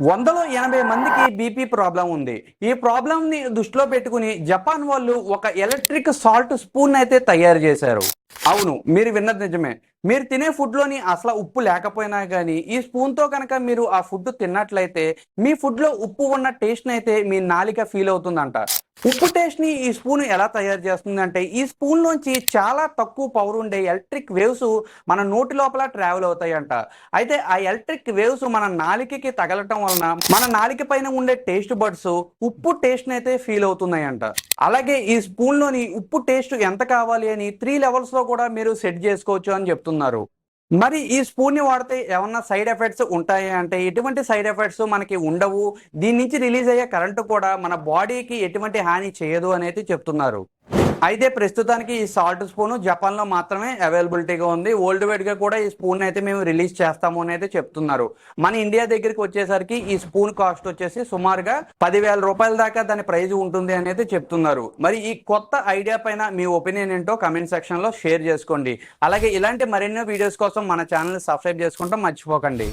180 మందికి BP problem ఉంది. ఈ ప్రాబ్లంని దృష్టిలో పెట్టుకుని జపాన్ వాళ్ళు ఒక ఎలక్ట్రిక్ సాల్ట్ స్పూన్ అయితే తయారు చేశారు. అవును, మీరు విన్నది నిజమే. మీరు తినే ఫుడ్‌లోని అసల ఉప్పు లేకపోయినా గానీ, ఈ స్పూన్‌తో కనుక మీరు ఆ ఫుడ్ తిన్నట్లయితే, మీ ఫుడ్‌లో ఉప్పు ఉన్న టేస్ట్‌నయితే మీ నాలిక ఫీల్ అవుతుందంట. ఉప్పు టేస్ట్‌ని ఈ స్పూన్ ఎలా తయారు చేస్తుందంటే, ఈ స్పూన్‌లోంచి చాలా తక్కువ పవర్ ఉండే ఎలక్ట్రిక్ వేవ్స్ మన నోటి లోపల ట్రావెల్ అవుతాయంట. అయితే ఆ ఎలక్ట్రిక్ వేవ్స్ మన నాలికకి తగలటం వలన, మన నాలిక పైన ఉండే టేస్ట్ బడ్స్ ఉప్పు టేస్ట్‌నయితే ఫీల్ అవుతున్నాయంట. అలాగే ఈ స్పూన్‌లోని ఉప్పు టేస్ట్ ఎంత కావాలి అని 3 లెవెల్స్‌లో కూడా మీరు సెట్ చేసుకోవచ్చు అని చెప్తున్నారు. మరి ఈ స్పూన్‌ని వాడితే ఏమన్నా సైడ్ ఎఫెక్ట్స్ ఉంటాయా అంటే, ఎటువంటి సైడ్ ఎఫెక్ట్స్ మనకి ఉండవు. దీని నుంచి రిలీజ్ అయ్యే కరెంట్ కూడా మన బాడీకి ఎటువంటి హాని చేయదు అనైతే చెప్తున్నారు. అయితే ప్రస్తుతానికి ఈ సాల్ట్ స్పూను జపాన్‌లో మాత్రమే అవైలబిలిటీగా ఉంది. వరల్డ్ వైడ్‌గా కూడా ఈ స్పూన్‌నయితే మేము రిలీజ్ చేస్తాము అనైతే చెప్తున్నారు. మన ఇండియా దగ్గరికి వచ్చేసరికి ఈ స్పూన్ కాస్ట్ వచ్చేసి సుమారుగా రూ. 10,000 దాకా దాని ప్రైస్ ఉంటుంది అనైతే చెప్తున్నారు. మరి ఈ కొత్త ఐడియా పైన మీ ఒపీనియన్ ఏంటో కామెంట్ సెక్షన్‌లో షేర్ చేసుకోండి. అలాగే ఇలాంటి మరెన్నో వీడియోస్ కోసం మన ఛానెల్‌ని సబ్స్క్రైబ్ చేసుకుంటం మర్చిపోకండి.